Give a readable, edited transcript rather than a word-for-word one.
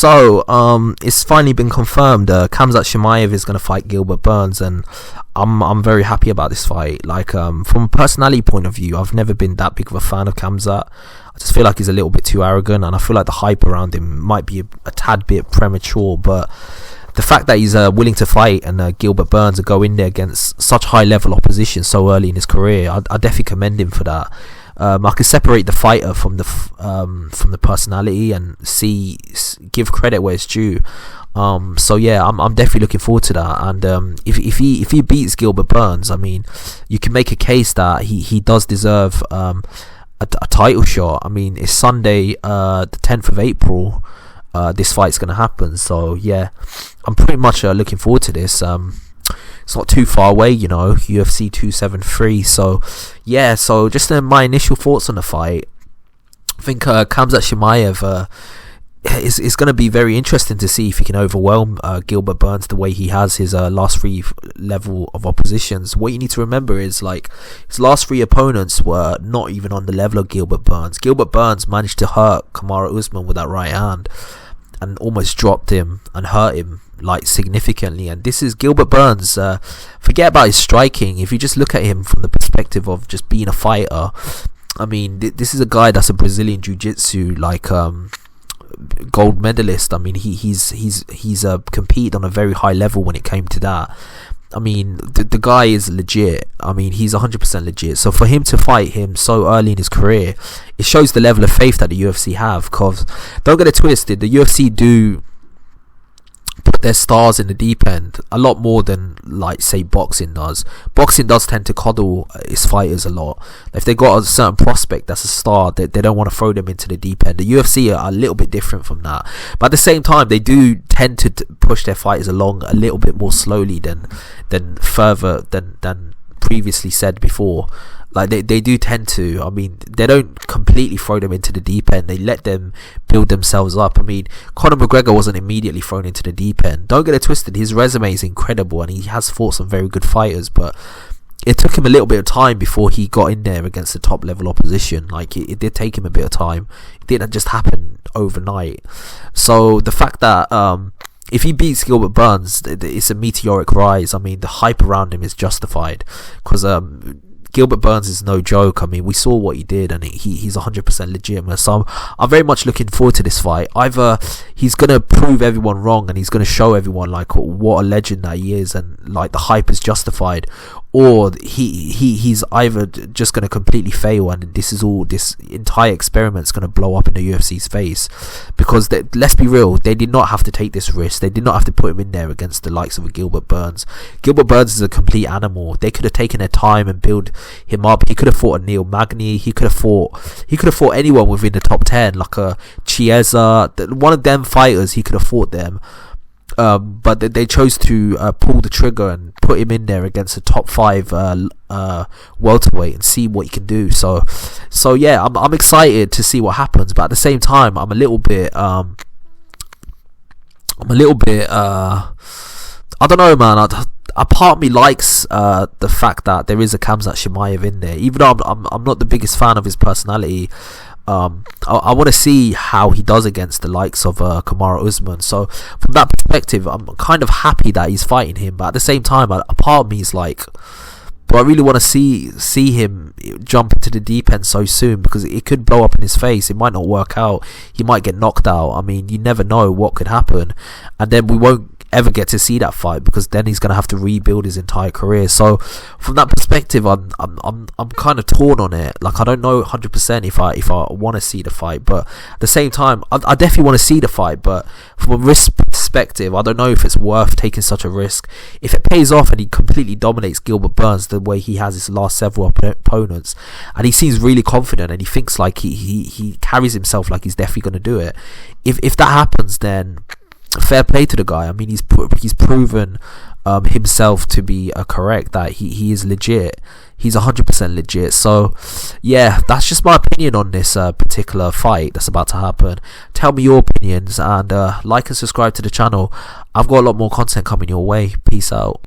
So it's finally been confirmed. KHAMZAT CHIMAEV is going to fight Gilbert Burns, and I'm very happy about this fight. Like, from a personality point of view, I've never been that big of a fan of KHAMZAT. I just feel like he's a little bit too arrogant, and I feel like the hype around him might be a tad bit premature. But the fact that he's willing to fight and Gilbert Burns and go in there against such high level opposition so early in his career, I definitely commend him for that. I can separate the fighter from the personality and give credit where it's due. So yeah, I'm definitely looking forward to that. And if he beats Gilbert Burns, I mean, you can make a case that he does deserve a title shot. I mean, it's Sunday, the 10th of April. This fight's gonna happen. So yeah, I'm pretty much looking forward to this. It's not too far away, you know, UFC 273. So yeah, so just my initial thoughts on the fight. I think KHAMZAT CHIMAEV is going to be very interesting to see if he can overwhelm Gilbert Burns the way he has his last three level of oppositions. What you need to remember is, like, his last three opponents were not even on the level of Gilbert Burns. Gilbert Burns managed to hurt Kamaru Usman with that right hand and almost dropped him and hurt him, like, significantly. And this is Gilbert Burns. Forget about his striking. If you just look at him from the perspective of just being a fighter, I mean, this is a guy that's a Brazilian jiu-jitsu, like, gold medalist. I mean, he's competed on a very high level when it came to that. I mean, the guy is legit. I mean, he's 100% legit. So for him to fight him so early in his career, it shows the level of faith that the UFC have. Because don't get it twisted, the UFC do put their stars in the deep end a lot more than, like, say, boxing does. Boxing does tend to coddle its fighters a lot. If they got a certain prospect that's a star, they don't want to throw them into the deep end. The UFC are a little bit different from that, but at the same time, they do tend to push their fighters along a little bit more slowly than previously said before. Like, they do tend to, I mean, they don't completely throw them into the deep end. They let them build themselves up. I mean, Conor McGregor wasn't immediately thrown into the deep end. Don't get it twisted, his resume is incredible and he has fought some very good fighters, but it took him a little bit of time before he got in there against the top level opposition. Like, it did take him a bit of time. It didn't just happen overnight. So the fact that if he beats Gilbert Burns, it's a meteoric rise. I mean, the hype around him is justified, because Gilbert Burns is no joke. I mean, we saw what he did, and he's 100% legitimate. So I'm very much looking forward to this fight. Either he's going to prove everyone wrong and he's going to show everyone, like, what a legend that he is, and, like, the hype is justified, or he's either just going to completely fail, and this entire experiment's going to blow up in the UFC's face. Because let's be real, they did not have to take this risk. They did not have to put him in there against the likes of a Gilbert Burns. Gilbert Burns is a complete animal. They could have taken their time and build him up. He could have fought a Neil Magny. He could have fought anyone within the top 10, like a Chiesa. One of them fighters, he could have fought them. But they chose to pull the trigger and put him in there against a top 5 welterweight and see what he can do. So yeah, I'm excited to see what happens. But at the same time, I'm a little bit I don't know, man. A part of me likes the fact that there is a KHAMZAT CHIMAEV in there, even though I'm not the biggest fan of his personality. I want to see how he does against the likes of Kamaru Usman. So from that perspective, I'm kind of happy that he's fighting him. But at the same time, a part of me is like, do I really want to see him jump into the deep end so soon? Because it could blow up in his face. It might not work out. He might get knocked out. I mean, you never know what could happen, and then we won't ever get to see that fight, because then he's going to have to rebuild his entire career. So from that perspective, I'm kind of torn on it. Like, I don't know 100% if I want to see the fight, but at the same time, I definitely want to see the fight. But from a risk perspective, I don't know if it's worth taking such a risk. If it pays off and he completely dominates Gilbert Burns the way he has his last several opponents, and he seems really confident and he thinks like he carries himself like he's definitely going to do it, if that happens, then fair play to the guy. I mean, he's proven himself to be correct, that he is legit. He's 100% legit. So yeah, that's just my opinion on this particular fight that's about to happen. Tell me your opinions, and like and subscribe to the channel. I've got a lot more content coming your way. Peace out.